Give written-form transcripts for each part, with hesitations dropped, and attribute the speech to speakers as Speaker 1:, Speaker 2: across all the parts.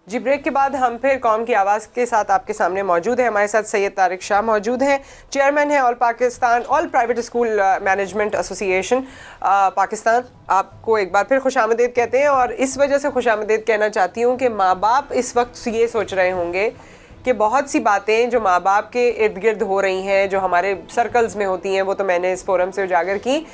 Speaker 1: जी, break के बाद हम फिर कौम की आवाज़ के साथ आपके सामने मौजूद है। हमारे साथ सैयद तारिक शाह मौजूद हैं, चेयरमैन हैं all private school management association Pakistan. आपको एक बार फिर खुशामदीद कहते हैं और इस वजह से खुशामदीद कहना चाहती हूँ कि माँ बाप इस वक्त ये सोच रहे होंगे कि बहुत सी बातें जो माँ बाप के इर्द गिर्द हो रही हैं, जो हमारे सर्कल्स में होती हैं, वो तो मैंने इस फोरम से उजागर की।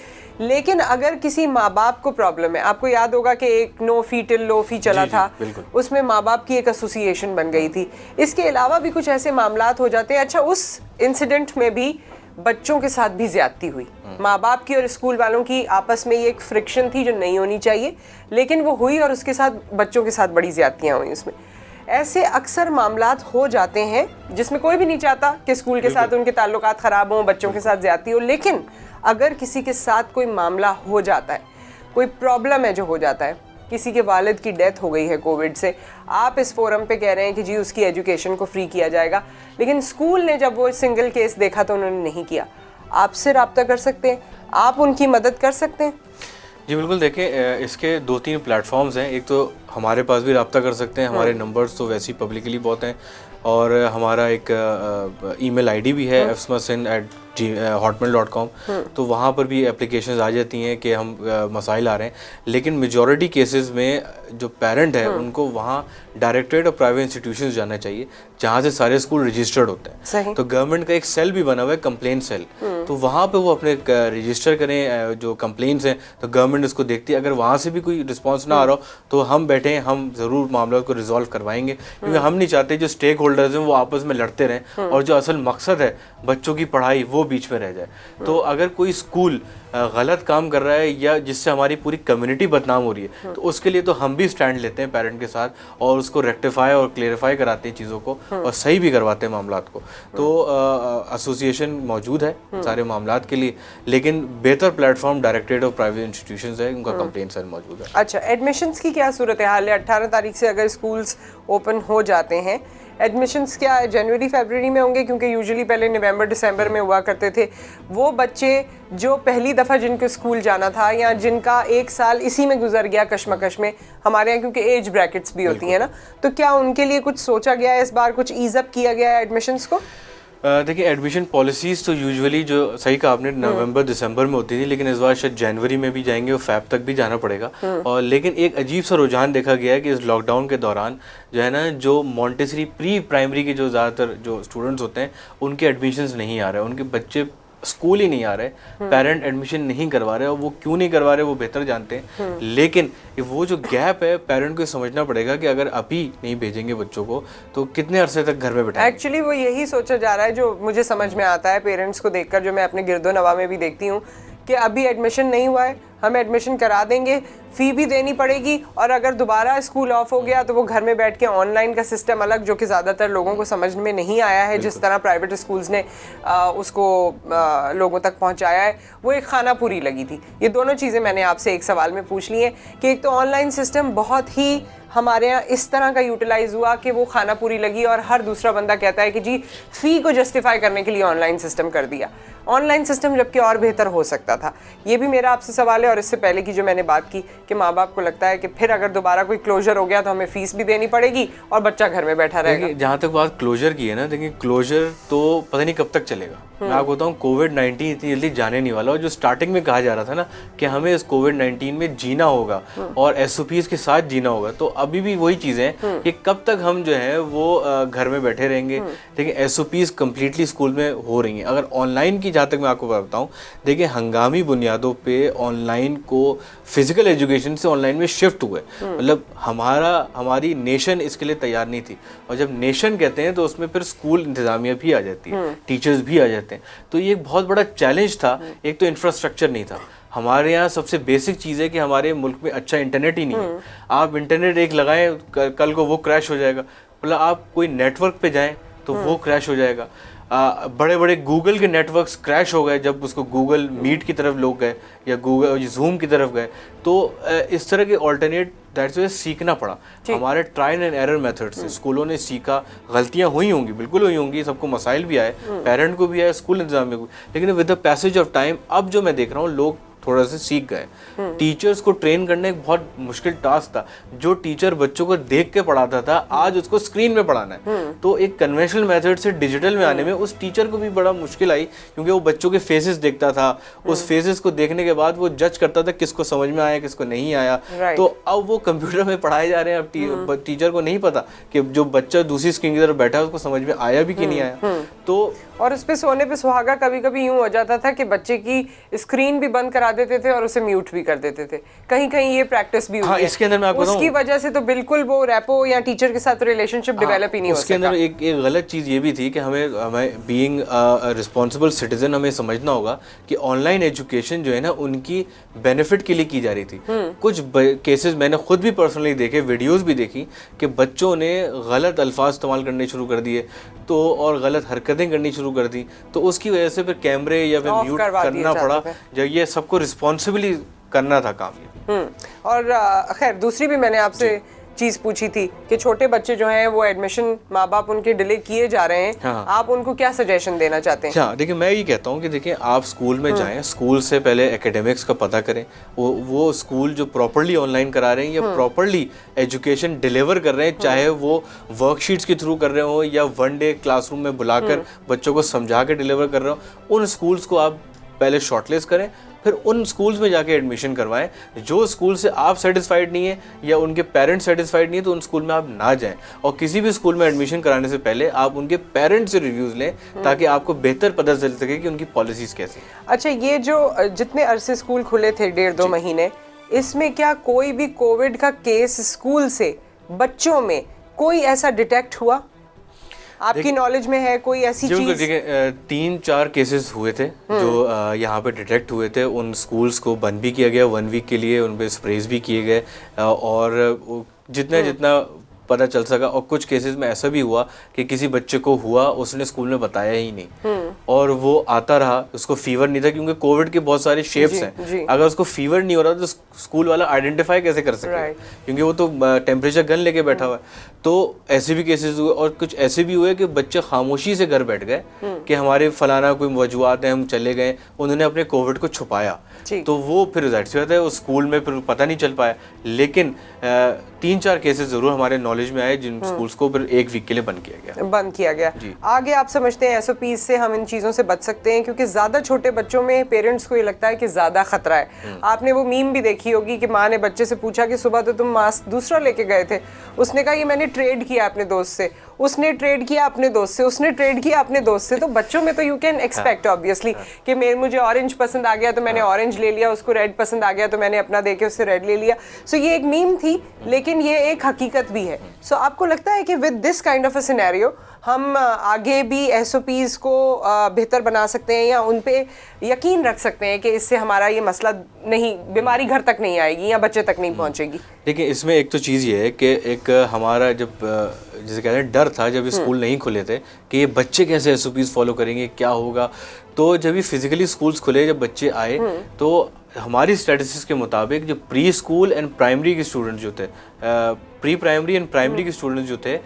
Speaker 1: लेकिन अगर किसी माँ बाप को प्रॉब्लम है, आपको याद होगा कि एक नो फी टिल लो फी चला था, उसमें माँ बाप की एक एसोसिएशन बन गई थी। इसके अलावा भी कुछ ऐसे मामलात हो जाते हैं। अच्छा, उस इंसिडेंट में भी बच्चों के साथ भी ज्यादती हुई, माँ बाप की और स्कूल वालों की आपस में ये एक फ्रिक्शन थी जो नहीं होनी चाहिए, लेकिन वो हुई और उसके साथ बच्चों के साथ बड़ी ज्यादतियाँ हुई। उसमें ऐसे अक्सर मामलात हो जाते हैं जिसमें कोई भी नहीं चाहता कि स्कूल के साथ उनके ताल्लुकात ख़राब हों, बच्चों के साथ ज्यादती हो। लेकिन अगर किसी के साथ कोई मामला हो जाता है, कोई प्रॉब्लम है जो हो जाता है, किसी के वालिद की डेथ हो गई है कोविड से, आप इस फोरम पे कह रहे हैं कि जी उसकी एजुकेशन को फ्री किया जाएगा, लेकिन स्कूल ने जब वो सिंगल केस देखा तो उन्होंने नहीं किया। आपसे रब्ता कर सकते हैं, आप उनकी मदद कर सकते हैं।
Speaker 2: जी बिल्कुल, देखें इसके 2-3 प्लेटफॉर्म्स हैं। एक तो हमारे पास भी रब्ता कर सकते हैं, हमारे नंबर्स तो वैसे ही पब्लिकली बहुत हैं, और हमारा एक ईमेल आईडी भी है fsmasin@hotmail.com। तो वहाँ पर भी एप्लीकेशंस आ जाती हैं कि हम मसाइल आ रहे हैं। लेकिन मेजॉरिटी केसेस में जो पेरेंट है उनको वहाँ डायरेक्टरेट ऑफ प्राइवेट इंस्टीट्यूशंस जाना चाहिए, जहाँ से सारे स्कूल रजिस्टर्ड होते हैं। तो गवर्नमेंट का एक सेल भी बना हुआ है, कंप्लेंट सेल, तो वहाँ पे वो अपने रजिस्टर करें जो कंप्लेंट्स हैं, तो गवर्नमेंट उसको देखती है। अगर वहाँ से भी कोई रिस्पॉन्स ना आ रहा हो तो हम बैठे हैं, हम ज़रूर मामला को रिजॉल्व करवाएंगे, क्योंकि हम नहीं चाहते जो स्टेक होल्डर्स हैं वो आपस में लड़ते रहें और जो असल मकसद है बच्चों की पढ़ाई वो बीच में रह जाए। तो अगर कोई स्कूल गलत काम कर रहा है या जिससे हमारी पूरी कम्युनिटी बदनाम हो रही है, तो उसके लिए तो हम भी स्टैंड लेते हैं पेरेंट के साथ और उसको रेक्टिफाई और क्लेरिफाई कराते हैं चीज़ों को और सही भी करवाते हैं मामलात को। तो एसोसिएशन मौजूद है सारे मामलात के लिए, लेकिन बेहतर platform directorate of private institutions है, उनका कंप्लेंट सेल मौजूद है।
Speaker 1: अच्छा, एडमिशन्स की क्या सूरत हाल है? 18 तारीख से अगर स्कूल्स ओपन हो जाते हैं, एडमिशन्स क्या जनवरी फरवरी में होंगे? क्योंकि यूजुअली पहले नवंबर दिसंबर में हुआ करते थे। वो बच्चे जो पहली दफ़ा जिनको स्कूल जाना था या जिनका एक साल इसी में गुजर गया कश्मकश में, हमारे यहाँ क्योंकि एज ब्रैकेट्स भी होती हैं ना, तो क्या उनके लिए कुछ सोचा गया है इस बार, कुछ ईज़ अप किया गया है एडमिशन्स को?
Speaker 2: देखिए, एडमिशन पॉलिसीज़ तो यूजुअली जो सही कहा आपने नवंबर दिसंबर में होती थी, लेकिन इस बार शायद जनवरी में भी जाएंगे और फ़ैब तक भी जाना पड़ेगा। और लेकिन एक अजीब सा रुझान देखा गया है कि इस लॉकडाउन के दौरान जो है ना, जो मॉन्टेसरी प्री प्राइमरी के जो ज़्यादातर जो स्टूडेंट्स होते हैं उनके एडमिशन्स नहीं आ रहे, उनके बच्चे स्कूल ही नहीं आ रहे, पेरेंट एडमिशन नहीं करवा रहे, और वो क्यों नहीं करवा रहे वो बेहतर जानते हैं। लेकिन वो जो गैप है पेरेंट को समझना पड़ेगा कि अगर अभी नहीं भेजेंगे बच्चों को तो कितने अरसे तक घर में बैठेंगे।
Speaker 1: एक्चुअली वो यही सोचा जा रहा है, जो मुझे समझ में आता है पेरेंट्स को देखकर, जो मैं अपने गिरदो नवा में भी देखती हूँ कि अभी एडमिशन नहीं हुआ है, हम एडमिशन करा देंगे, फ़ी भी देनी पड़ेगी, और अगर दोबारा स्कूल ऑफ हो गया तो वो घर में बैठ के ऑनलाइन का सिस्टम अलग, जो कि ज़्यादातर लोगों को समझ में नहीं आया है, जिस तरह प्राइवेट स्कूल्स ने उसको लोगों तक पहुंचाया है, वो एक खाना पूरी लगी थी। ये दोनों चीज़ें मैंने आपसे एक सवाल में पूछ ली हैं कि एक तो ऑनलाइन सिस्टम बहुत ही हमारे यहाँ इस तरह का यूटिलाइज हुआ कि वो खाना पूरी लगी, और हर दूसरा बंदा कहता है कि जी फ़ी को जस्टिफाई करने के लिए ऑनलाइन सिस्टम कर दिया। ऑनलाइन सिस्टम जबकि और बेहतर हो सकता था। ये भी मेरा आपसे सवाल है, और इससे पहले की जो मैंने बात की कि माँ बाप को लगता है कि फिर अगर दोबारा कोई क्लोजर हो गया तो हमें फ़ीस भी देनी पड़ेगी और बच्चा घर में बैठा रहेगा।
Speaker 2: जहाँ तक बात क्लोजर की है ना, देखिए क्लोजर तो पता नहीं कब तक चलेगा। मैं आपको बताऊँ, कोविड-19 इतनी जल्दी जाने नहीं वाला, और जो स्टार्टिंग में कहा जा रहा था ना कि हमें इस कोविड-19 में जीना होगा और SOPs के साथ जीना होगा, तो अभी भी वही चीज़ें हैं कि कब तक हम जो है वो घर में बैठे रहेंगे। देखिए SOPs कम्प्लीटली स्कूल में हो रही हैं। अगर ऑनलाइन की जहाँ तक मैं आपको बताऊँ, देखिए हंगामी बुनियादों पे ऑनलाइन को फिजिकल एजुकेशन से ऑनलाइन में शिफ्ट हुए, मतलब हमारी नेशन इसके लिए तैयार नहीं थी, और जब नेशन कहते हैं तो उसमें फिर स्कूल इंतजामिया भी आ जाती है, टीचर्स भी आ जाते हैं। तो ये एक बहुत बड़ा चैलेंज था। एक तो इंफ्रास्ट्रक्चर नहीं था हमारे यहाँ, सबसे बेसिक चीज़ है कि हमारे मुल्क में अच्छा इंटरनेट ही नहीं है। आप इंटरनेट एक लगाएं, कल को वो क्रैश हो जाएगा, मतलब आप कोई नेटवर्क पे जाएं तो वो क्रैश हो जाएगा। बड़े बड़े गूगल के नेटवर्क्स क्रैश हो गए जब उसको गूगल मीट की तरफ लोग गए या गूगल जूम की तरफ गए, तो इस तरह के ऑल्टरनेट दैट्स वाई सीखना पड़ा। हमारे ट्रायल एंड एरर मेथड से स्कूलों ने सीखा, गलतियां हुई होंगी, बिल्कुल हुई होंगी, सबको मसाइल भी आए, पेरेंट को भी आए, स्कूल इंतजामिया को, लेकिन with the passage of time अब जो मैं देख रहा हूँ लोग थोड़ा सा सीख गए। टीचर्स को ट्रेन करना एक बहुत मुश्किल टास्क था। जो टीचर बच्चों को देख के पढ़ाता था, आज उसको स्क्रीन में पढ़ाना है। तो एक कन्वेंशनल मेथड से डिजिटल में आने में उस टीचर को भी बड़ा मुश्किल आई, क्योंकि वो बच्चों के फेसेस देखता था। उस फेसेस को देखने के बाद वो जज करता था किसको समझ में आया, किसको नहीं आया। तो अब वो कंप्यूटर में पढ़ाए जा रहे हैं। अब टीचर को नहीं पता कि जो बच्चा दूसरी स्क्रीन की तरफ बैठा है उसको समझ में आया भी कि नहीं आया। तो
Speaker 1: और उस पे सोने पे सुहागा कभी कभी यूं हो जाता था कि बच्चे की स्क्रीन भी बंद करा देते थे और उसे म्यूट भी कर देते थे। कहीं कहीं ये प्रैक्टिस भी हुई है।
Speaker 2: इसके अंदर मैं आपको
Speaker 1: उसकी वजह से तो बिल्कुल वो रैपो या टीचर के साथ रिलेशनशिप डेवलप ही नहीं हो सका।
Speaker 2: उसके अंदर एक गलत चीज़ ये भी थी कि हमें बीइंग रिस्पॉन्सिबल सिटीजन हमें समझना होगा कि ऑनलाइन एजुकेशन जो है ना उनकी बेनिफिट के लिए की जा रही थी। कुछ केसेस मैंने खुद भी पर्सनली देखे, वीडियोस भी देखी कि बच्चों ने गलत अल्फाज इस्तेमाल करने शुरू कर दिए तो और गलत हरकतें करनी शुरू कर दी, तो उसकी वजह से फिर कैमरे या फिर म्यूट करना पड़ा। जब ये सबको रिस्पॉन्सिबली करना था काम।
Speaker 1: और खैर दूसरी भी मैंने आपसे चीज पूछी थी कि छोटे बच्चे जो हैं वो एडमिशन माँ बाप उनके डिले किए जा रहे हैं। हाँ। आप उनको क्या सजेशन देना चाहते हैं?
Speaker 2: हाँ, देखिए मैं ये कहता हूँ कि देखिए आप स्कूल में जाएं, स्कूल से पहले एकेडमिक्स का पता करें। वो स्कूल जो प्रॉपर्ली ऑनलाइन करा रहे हैं या प्रॉपर्ली एजुकेशन डिलीवर कर रहे हैं, चाहे वो वर्कशीट्स के थ्रू कर रहे हो या वन डे क्लासरूम में बुलाकर बच्चों को समझा के डिलीवर कर रहे हो, उन स्कूल्स को आप पहले शॉर्टलिस्ट करें, फिर उन स्कूल्स में जाके एडमिशन करवाएं। जो स्कूल से आप सेटिस्फाइड नहीं है या उनके पेरेंट्स सेटिस्फाइड नहीं है तो उन स्कूल में आप ना जाएं। और किसी भी स्कूल में एडमिशन कराने से पहले आप उनके पेरेंट्स से रिव्यूज लें ताकि आपको बेहतर पता चल सके कि उनकी पॉलिसीज कैसी हैं।
Speaker 1: अच्छा, ये जो जितने अरसे स्कूल खुले थे 1.5-2 महीने, इसमें क्या कोई भी कोविड का केस स्कूल से बच्चों में कोई ऐसा डिटेक्ट हुआ? आपकी नॉलेज में है कोई ऐसी चीज?
Speaker 2: देखिए 3-4 केसेस हुए थे जो यहाँ पे डिटेक्ट हुए थे। उन स्कूल्स को बंद भी किया गया 1 वीक के लिए, उन पे स्प्रेज भी किए गए और जितना पता चल सका। और कुछ केसेस में ऐसा भी हुआ कि किसी बच्चे को हुआ, उसने स्कूल में बताया ही नहीं और वो आता रहा, उसको फीवर नहीं था, क्योंकि कोविड के बहुत सारे शेप्स हैं। अगर उसको फीवर नहीं हो रहा तो स्कूल वाला आइडेंटिफाई कैसे कर सके, क्योंकि वो तो टेम्परेचर गन लेके बैठा हुआ है। तो ऐसे भी केसेस हुए और कुछ ऐसे भी हुए कि बच्चे खामोशी से घर बैठ गए कि हमारे फलाना कोई वजूहात है, हम चले गए, उन्होंने अपने कोविड को छुपाया। तो वो फिर जाहिर सी बात है उस स्कूल में फिर पता नहीं चल पाया। लेकिन 3-4 केसेस जरूर हमारे नॉलेज में आए जिन स्कूल्स को फिर 1 वीक के लिए बंद किया गया। आगे आप समझते हैं एसओपी से हम इन चीज़ों से बच सकते हैं? क्योंकि ज़्यादा छोटे बच्चों में पेरेंट्स को ये लगता है कि ज़्यादा खतरा है। आपने वो मीम भी देखी होगी कि माँ ने बच्चे से पूछा कि सुबह तो तुम मास्क दूसरा लेके गए थे, उसने कहा ये मैंने ट्रेड किया अपने दोस्त से, उसने ट्रेड किया अपने दोस्त से, उसने ट्रेड किया अपने दोस्त से। तो बच्चों में तो यू कैन एक्सपेक्ट ऑब्वियसली कि मुझे ऑरेंज पसंद आ गया तो मैंने ऑरेंज ले लिया, उसको रेड पसंद आ गया तो मैंने अपना देके उससे रेड ले लिया। सो ये एक मीम थी, लेकिन ये एक हकीकत भी है। सो आपको लगता है कि with this kind of a scenario हम आगे भी एसओपीज को बेहतर बना सकते हैं या उन पे यकीन रख सकते हैं कि इससे हमारा ये मसला नहीं, बीमारी घर तक नहीं आएगी या बच्चे तक नहीं पहुंचेगी? देखिए इसमें एक तो चीज़ ये है कि एक हमारा जब जैसे कहते हैं डर था जब स्कूल नहीं खुले थे कि ये बच्चे कैसे एसओपीज फॉलो करेंगे, क्या होगा। तो जब ये फिजिकली स्कूल्स खुले, जब बच्चे आए तो हमारी स्टैटिस्टिक्स के मुताबिक जो प्री स्कूल एंड प्राइमरी के स्टूडेंट्स जो थे, प्री प्राइमरी एंड प्राइमरी के स्टूडेंट्स जो थे,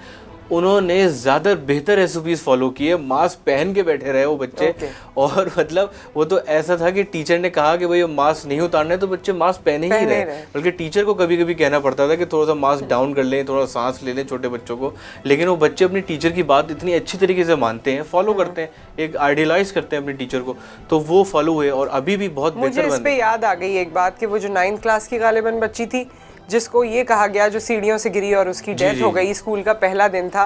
Speaker 2: उन्होंने ज़्यादा बेहतर एसओपीज फॉलो किए, मास्क पहन के बैठे रहे वो बच्चे। और मतलब वो तो ऐसा था कि टीचर ने कहा कि भाई मास्क नहीं उतारना है तो बच्चे मास्क पहने ही रहे। बल्कि टीचर को कभी कभी कहना पड़ता था कि थोड़ा सा मास्क डाउन कर लें, थोड़ा सांस ले लें छोटे बच्चों को। लेकिन वो बच्चे अपनी टीचर की बात इतनी अच्छी तरीके से मानते हैं, फॉलो करते हैं, एक आइडियलाइज करते हैं अपने टीचर को, तो वो फॉलो हुए और अभी भी बहुत बेहतर।
Speaker 1: मुझे इस पे याद आ गई एक बात कि वो जो 9th क्लास की गालिबन बच्ची थी जिसको ये कहा गया, जो सीढ़ियों से गिरी और उसकी डेथ हो गई, स्कूल का पहला दिन था,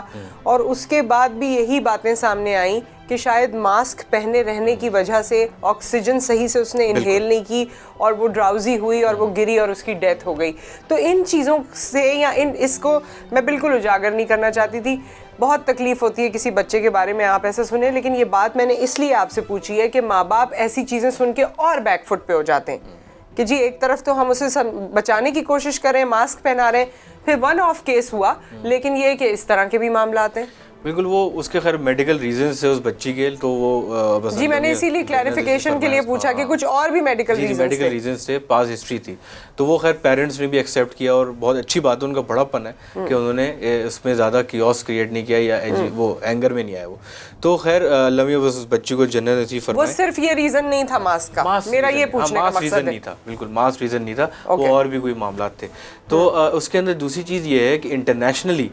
Speaker 1: और उसके बाद भी यही बातें सामने आई कि शायद मास्क पहने रहने की वजह से ऑक्सीजन सही से उसने इनहेल नहीं की और वो ड्राउजी हुई और वो गिरी और उसकी डेथ हो गई। तो इन चीज़ों से या इसको मैं बिल्कुल उजागर नहीं करना चाहती थी। बहुत तकलीफ होती है किसी बच्चे के बारे में आप ऐसा सुने, लेकिन ये बात मैंने इसलिए आपसे पूछी है कि माँ बाप ऐसी चीज़ें सुन के और बैकफुट पे हो जाते हैं कि जी एक तरफ तो हम उसे बचाने की कोशिश करें, मास्क पहना रहे हैं, फिर वन ऑफ केस हुआ, लेकिन ये कि इस तरह के भी मामला आते हैं।
Speaker 2: बिल्कुल, वो उसके खैर मेडिकल रीजंस है उस बच्ची के, तो वो बस
Speaker 1: जी मैंने इसीलिए क्लैरिफिकेशन के लिए पूछा कि कुछ और भी मेडिकल
Speaker 2: मेडिकल रीजंस थे, पास हिस्ट्री थी, तो वो खैर पेरेंट्स ने भी एक्सेप्ट किया और बहुत अच्छी बात है, उनका बड़ापन है कि उन्होंने इसमें ज़्यादा कियोस क्रिएट नहीं किया या वो एंगर में नहीं आया वो। तो खैर लम्हे बस उस बच्ची को जन्नत नसीब फरमाए।
Speaker 1: वो सिर्फ ये रीजन नहीं था मास्क का, मेरा ये पूछने का मकसद
Speaker 2: नहीं था, बिल्कुल मास्क रीजन नहीं था, वो और भी कोई मामला थे। तो उसके अंदर दूसरी चीज़ ये है कि इंटरनेशनली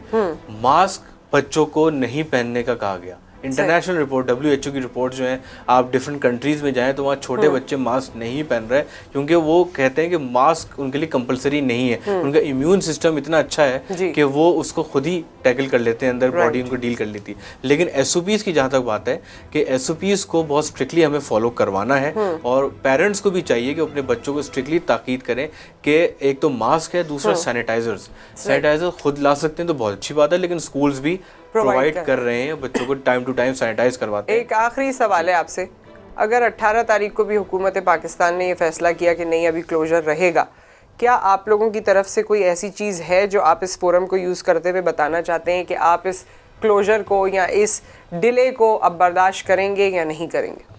Speaker 2: मास्क बच्चों को नहीं पहनने का कहा गया। इंटरनेशनल रिपोर्ट, WHO की रिपोर्ट जो है, आप डिफरेंट कंट्रीज में जाएं तो वहाँ छोटे बच्चे मास्क नहीं पहन रहे, क्योंकि वो कहते हैं कि मास्क उनके लिए कंपलसरी नहीं है। उनका इम्यून सिस्टम इतना अच्छा है कि वो उसको खुद ही टैकल कर लेते हैं, अंदर बॉडी उनको डील कर लेती है। लेकिन SOPs की जहाँ तक बात है कि SOPs को बहुत स्ट्रिक्टली हमें फॉलो करवाना है, और पेरेंट्स को भी चाहिए कि अपने बच्चों को स्ट्रिक्टली ताकीद करें कि एक तो मास्क है, दूसरा सैनिटाइजर खुद ला सकते हैं तो बहुत अच्छी बात है, लेकिन स्कूल्स भी प्रोवाइड कर रहे हैं, बच्चों को टाइम टू टाइम सैनिटाइज करवाते हैं।
Speaker 1: एक आखिरी सवाल है आपसे, अगर 18 तारीख को भी हुकूमत पाकिस्तान ने ये फैसला किया कि नहीं अभी क्लोजर रहेगा, क्या आप लोगों की तरफ से कोई ऐसी चीज़ है जो आप इस फोरम को यूज़ करते हुए बताना चाहते हैं कि आप इस क्लोजर को या इस डिले को अब बर्दाश्त करेंगे या नहीं करेंगे?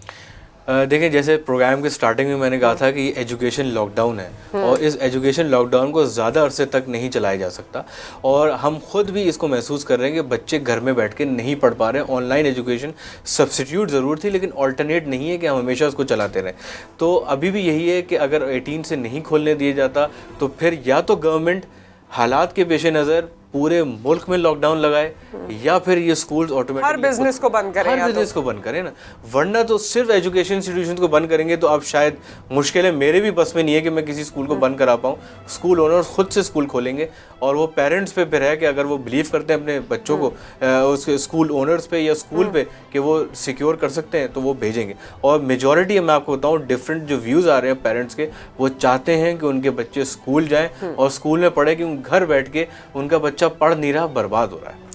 Speaker 2: देखें, जैसे प्रोग्राम के स्टार्टिंग में मैंने कहा था कि ये एजुकेशन लॉकडाउन है और इस एजुकेशन लॉकडाउन को ज़्यादा अरसे तक नहीं चलाया जा सकता, और हम खुद भी इसको महसूस कर रहे हैं कि बच्चे घर में बैठ के नहीं पढ़ पा रहे हैं। ऑनलाइन एजुकेशन सब्स्टिट्यूट ज़रूर थी, लेकिन ऑल्टरनेट नहीं है कि हम हमेशा उसको चलाते रहें। तो अभी भी यही है कि अगर 18 से नहीं खोलने दिया जाता तो फिर या तो गवर्नमेंट हालात के पेश नज़र पूरे मुल्क में लॉकडाउन लगाए, या फिर ये स्कूल्स ऑटोमेटिकली
Speaker 1: हर बिजनेस को बंद करें,
Speaker 2: ना, वरना तो सिर्फ एजुकेशन इंस्टीट्यूशन को बंद करेंगे तो अब शायद मुश्किलें मेरे भी बस में नहीं है कि मैं किसी स्कूल को बंद करा पाऊँ। स्कूल ओनर्स खुद से स्कूल खोलेंगे, और वो पेरेंट्स पे फिर है कि अगर वो बिलीव करते हैं अपने बच्चों को उस स्कूल ओनर्स पे या स्कूल पे कि वो सिक्योर कर सकते हैं तो वो भेजेंगे। और मेजॉरिटी, मैं आपको बताऊँ, डिफरेंट जो व्यूज़ आ रहे हैं पेरेंट्स के, वो चाहते हैं कि उनके बच्चे स्कूल जाएँ और स्कूल में पढ़े, कि घर बैठ के उनका बच्चा पढ़ नहीं रहा, बर्बाद हो रहा है।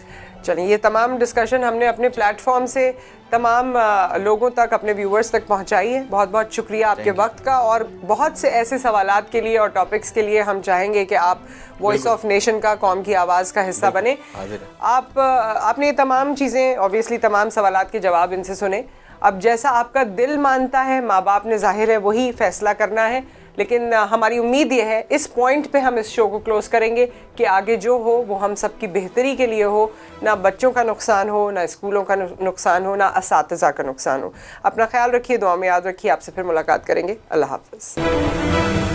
Speaker 1: चलिए, ये तमाम डिस्कशन हमने अपने प्लेटफॉर्म से तमाम लोगों तक, अपने व्यूवर्स तक पहुंचाई है। बहुत बहुत शुक्रिया आपके वक्त का, और बहुत से ऐसे सवालात के लिए और टॉपिक्स के लिए हम चाहेंगे कि आप वॉइस ऑफ नेशन का, कौम की आवाज़ का हिस्सा बने। आपने ये तमाम चीज़ें, ऑब्वियसली तमाम सवालात के जवाब इनसे सुने। अब जैसा आपका दिल मानता है, माँ बाप ने ज़ाहिर है वही फैसला करना है, लेकिन हमारी उम्मीद ये है, इस पॉइंट पे हम इस शो को क्लोज़ करेंगे कि आगे जो हो वो हम सब की बेहतरी के लिए हो, ना बच्चों का नुकसान हो, ना स्कूलों का नुकसान हो, ना असातिज़ा का नुकसान हो। अपना ख्याल रखिए, दुआ में याद रखिए। आपसे फिर मुलाकात करेंगे। अल्लाह हाफ़िज़।